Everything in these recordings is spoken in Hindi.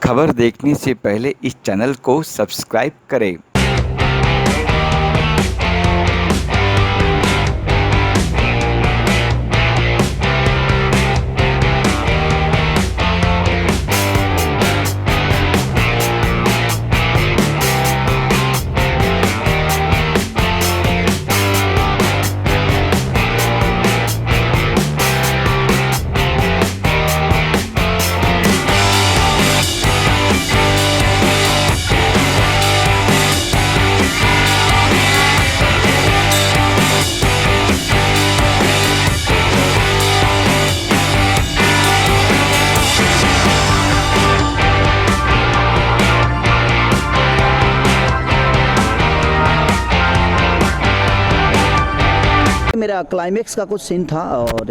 खबर देखने से पहले इस चैनल को सब्सक्राइब करें। मेरा क्लाइमेक्स का कुछ सीन था और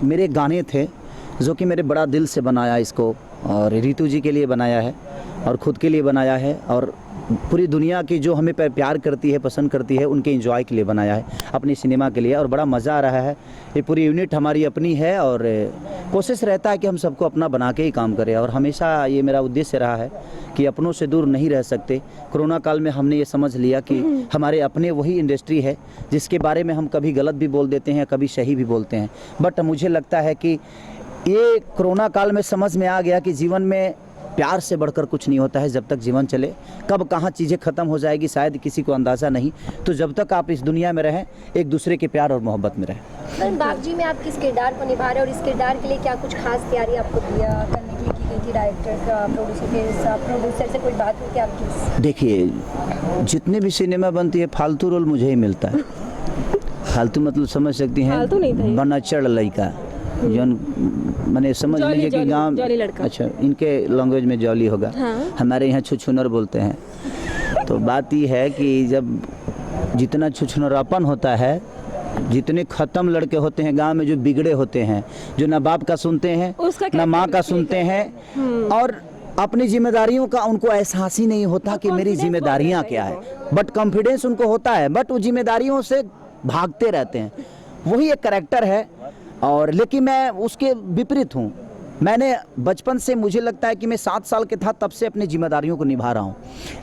मेरे गाने थे जो कि मेरे बड़ा दिल से बनाया इसको, और रितु जी के लिए बनाया है और ख़ुद के लिए बनाया है, और पूरी दुनिया की जो हमें प्यार करती है, पसंद करती है, उनके एंजॉय के लिए बनाया है, अपनी सिनेमा के लिए। और बड़ा मज़ा आ रहा है। ये पूरी यूनिट हमारी अपनी है और कोशिश रहता है कि हम सबको अपना बना के ही काम करें, और हमेशा ये मेरा उद्देश्य रहा है कि अपनों से दूर नहीं रह सकते। कोरोना काल में हमने ये समझ लिया कि हमारे अपने वही इंडस्ट्री है जिसके बारे में हम कभी गलत भी बोल देते हैं, कभी सही भी बोलते हैं। बट मुझे लगता है कि ये कोरोना काल में समझ में आ गया कि जीवन में प्यार से बढ़कर कुछ नहीं होता है। जब तक जीवन चले, कब कहाँ चीज़ें ख़त्म हो जाएगी शायद किसी को अंदाज़ा नहीं। तो जब तक आप इस दुनिया में रहें, एक दूसरे के प्यार और मोहब्बत में रहें। सर, बागजी में आप किस किरदार को निभा रहे हैं और इस किरदार के लिए क्या कुछ खास तैयारी आपको करने के लिए की गई थी? डायरेक्टर, प्रोड्यूसर से कोई बात हुई क्या आपकी? देखिए, जितने भी सिनेमा बनती है फालतू रोल मुझे ही मिलता है। फालतू मतलब समझ सकती हैं, बना चढ़ लड़का जौन मैंने समझ लीजिए कि गाँव, अच्छा इनके लैंग्वेज में जॉली होगा। हाँ। हमारे यहाँ छुछुनर बोलते हैं। तो बात ये है कि जब जितना छुछुनरापन होता है, जितने ख़त्म लड़के होते हैं गांव में, जो बिगड़े होते हैं, जो ना बाप का सुनते हैं ना माँ का सुनते हैं, और अपनी जिम्मेदारियों का उनको एहसास ही नहीं होता कि मेरी जिम्मेदारियाँ क्या है। बट कॉन्फिडेंस उनको होता है, बट वो जिम्मेदारियों से भागते रहते हैं। वही एक कैरेक्टर है। और लेकिन मैं उसके विपरीत हूँ। मैंने बचपन से, मुझे लगता है कि मैं 7 साल के था तब से अपनी जिम्मेदारियों को निभा रहा हूँ।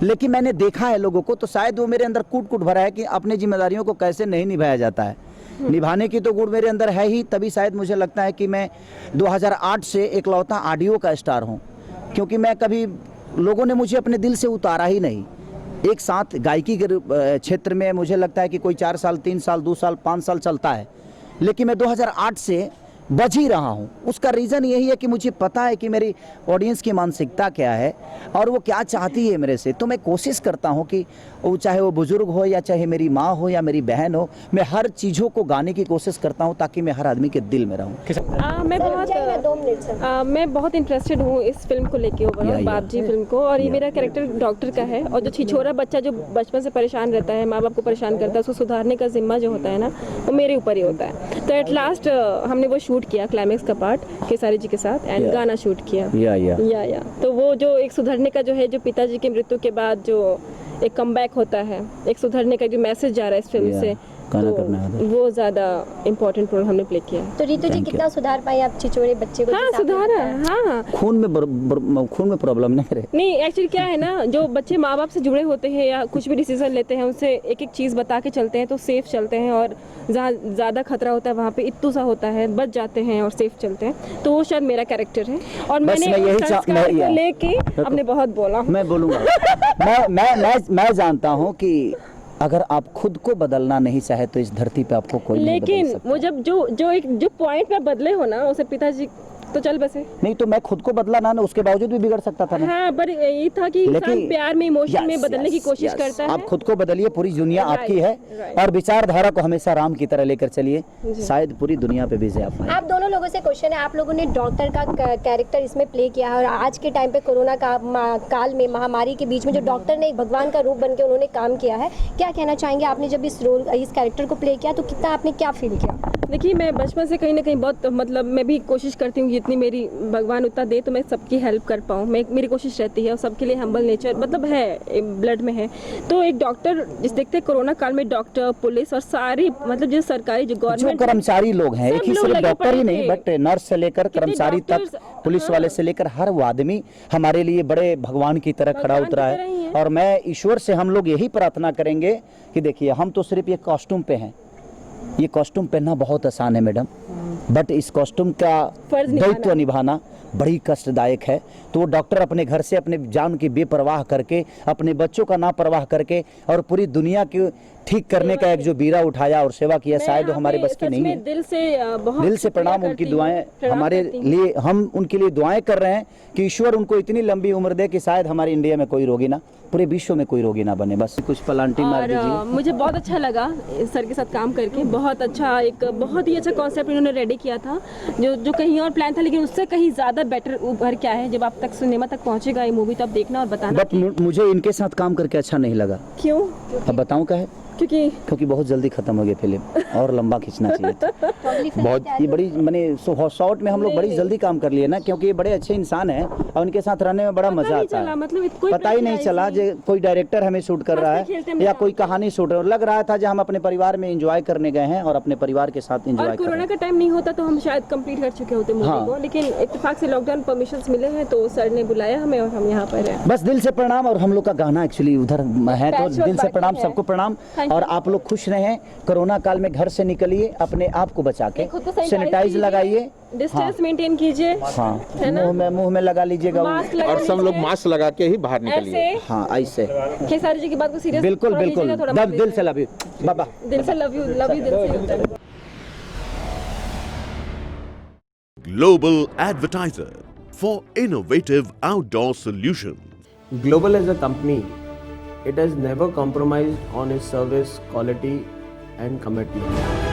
लेकिन मैंने देखा है लोगों को, तो शायद वो मेरे अंदर कूट कूट भरा है कि अपनी जिम्मेदारियों को कैसे नहीं निभाया जाता है। निभाने की तो गुण मेरे अंदर है ही, तभी शायद मुझे लगता है कि मैं 2008 से एकलौता ऑडियो का स्टार हूँ। क्योंकि मैं कभी, लोगों ने मुझे अपने दिल से उतारा ही नहीं। एक साथ गायकी के क्षेत्र में मुझे लगता है कि कोई 4 साल, 3 साल, 2 साल, 5 साल चलता है, लेकिन मैं 2008 से बज ही रहा हूँ। उसका रीज़न यही है कि मुझे पता है कि मेरी ऑडियंस की मानसिकता क्या है और वो क्या चाहती है मेरे से। तो मैं कोशिश करता हूँ कि वो, चाहे वो बुज़ुर्ग हो या चाहे मेरी माँ हो या मेरी बहन हो, मैं हर चीज़ों को गाने की कोशिश करता हूँ ताकि मैं हर आदमी के दिल में रहूँ। मैं बहुत इंटरेस्टेड हूँ इस फिल्म को लेके, ओवरऑल बागजी फिल्म को। और ये मेरा कैरेक्टर डॉक्टर का है, और जो छिछोरा बच्चा जो बचपन से परेशान रहता है, माँ बाप को परेशान करता है, उसको सुधारने का जिम्मा जो होता है ना, वो मेरे ऊपर ही होता है। तो एट लास्ट हमने वो शूट किया, क्लाइमेक्स का पार्ट खेसारी जी के साथ, एंड गाना शूट किया। या तो वो जो एक सुधरने का जो है, जो पिताजी की मृत्यु के बाद जो एक कमबैक होता है, एक सुधरने का जो मैसेज जा रहा है इस फिल्म से, तो वो ज़्यादा इम्पोर्टेंट रोल हमने प्ले किया। तो रितु जी, कितना सुधार पाई आप छिछोरे बच्चे को? हाँ, सुधारा। हाँ, खून में प्रॉब्लम नहीं एक्चुअली क्या है ना, जो बच्चे माँ बाप से जुड़े होते हैं या कुछ भी डिसीजन लेते हैं, उनसे एक एक चीज़ बता के चलते हैं तो सेफ चलते हैं, और जहाँ ज़्यादा खतरा होता है वहाँ पे इत्तू सा होता है, बच जाते हैं और सेफ चलते हैं। तो वो शायद मेरा कैरेक्टर है, और मैंने संस्कार को लेके अपने बहुत बोला। मैं बोलूँगा मैं जानता हूँ कि अगर आप खुद को बदलना नहीं चाहे तो इस धरती पे आपको कोई नहीं बदल सकता। लेकिन वो जब जो पॉइंट पे बदले हो ना, उसे पिताजी तो चल बसे नहीं, तो मैं खुद को बदला ना, उसके बावजूद भी बिगड़ सकता था ना। हाँ, पर ये था कि इंसान प्यार में, इमोशन में बदलने की कोशिश करता है। आप खुद को बदलिए, पूरी दुनिया आपकी है, और विचारधारा को हमेशा राम की तरह लेकर चलिए, शायद पूरी दुनिया पे विजय आप पाएं। आप दोनों लोगों से क्वेश्चन है, आप लोगों ने डॉक्टर का कैरेक्टर इसमें प्ले किया है, और आज के टाइम पे कोरोना काल में, महामारी के बीच में जो डॉक्टर ने एक भगवान का रूप बन के उन्होंने काम किया है, क्या कहना चाहेंगे? आपने जब इस कैरेक्टर को प्ले किया तो कितना आपने क्या फील किया? देखिए, मैं बचपन से कहीं ना कहीं बहुत, मतलब मैं भी कोशिश करती हूँ जितनी मेरी भगवान उतना दे तो मैं सबकी हेल्प कर पाऊँ, मैं मेरी कोशिश रहती है और सबके लिए हम्बल नेचर मतलब है, ब्लड में है। तो एक डॉक्टर जिस देखते हैं कोरोना काल में डॉक्टर, पुलिस और सारी मतलब जो सरकारी जो जो गवर्नमेंट कर्मचारी लोग हैं, एक ही सिर्फ डॉक्टर ही नहीं बट नर्स से लेकर कर्मचारी तक, डॉक्टर्स, पुलिस वाले से लेकर हर वो आदमी हमारे लिए बड़े भगवान की तरह खड़ा भगवान की उतरा तरह ही है। है। और मैं ईश्वर से हम लोग यही प्रार्थना करेंगे कि देखिए हम तो सिर्फ ये कॉस्ट्यूम पे हैं, ये कॉस्ट्यूम पहनना बहुत आसान है मैडम, बट इस कॉस्ट्यूम का फर्ज दायित्व निभाना बड़ी कष्टदायक है। तो वो डॉक्टर अपने घर से अपने जान की बेपरवाह करके, अपने बच्चों का ना परवाह करके और पूरी दुनिया की ठीक करने का एक जो बीरा उठाया और सेवा किया, शायद वो हमारे बस की नहीं है। दिल से बहुत दिल से प्रणाम, उनकी दुआएं हमारे लिए, हम उनके लिए दुआएं कर रहे हैं कि ईश्वर उनको इतनी लंबी उम्र दे कि शायद हमारे इंडिया में कोई रोगी ना, पूरे विश्व में कोई रोगी ना बने। बस कुछ पलांटी मार दीजिए। मुझे बहुत अच्छा लगा सर के साथ काम करके, बहुत अच्छा, एक बहुत ही अच्छा कॉन्सेप्ट इन्होंने रेडी किया था जो कहीं और प्लान था, लेकिन उससे कहीं ज़्यादा बेटर उभर क्या है। जब आप तक सिनेमा तक पहुंचेगा ये मूवी तो आप देखना और बताना। बट मुझे इनके साथ काम करके अच्छा नहीं लगा। क्यों? अब बताऊं क्या है, क्योंकि बहुत जल्दी खत्म हो गई फिल्म और लंबा खींचना चाहिए था। बहुत ये बड़ी मैंने शॉर्ट में हम लोग बड़ी जल्दी काम कर लिए ना, क्योंकि ये बड़े अच्छे इंसान हैं और उनके साथ रहने में बड़ा मजा आता है। मतलब पता ही नहीं चला जो कोई डायरेक्टर हमें शूट कर रहा है या कोई कहानी शूट है, लग रहा था जो हम अपने परिवार में एंजॉय करने गए हैं और अपने परिवार के साथ एंजॉय कर रहे हैं। कोरोना का टाइम नहीं होता तो हम शायद कंप्लीट कर चुके होते मूवी को, लेकिन इत्तेफाक से लॉकडाउन परमिशंस मिले हैं तो सर ने बुलाया हमें और हम यहाँ पर हैं। बस दिल से प्रणाम। और हम लोग का गाना एक्चुअली उधर है तो दिल से प्रणाम, सबको प्रणाम। और आप लोग खुश रहें, कोरोना काल में घर से निकलिए, अपने आप को बचा के सैनिटाइज लगाइए, डिस्टेंस मेंटेन कीजिए, हाँ मुंह में लगा लीजिएगा और सब लोग मास्क लगा के ही बाहर निकलिए। हाँ ऐसे खेसारी जी की बात को सीरियस बिल्कुल बिल्कुल दिल से लव यू बाबा, दिल से लव यू दिल से। Global Advertiser for innovative outdoor solutions. Global as a company, it has never compromised on its service, quality and commitment.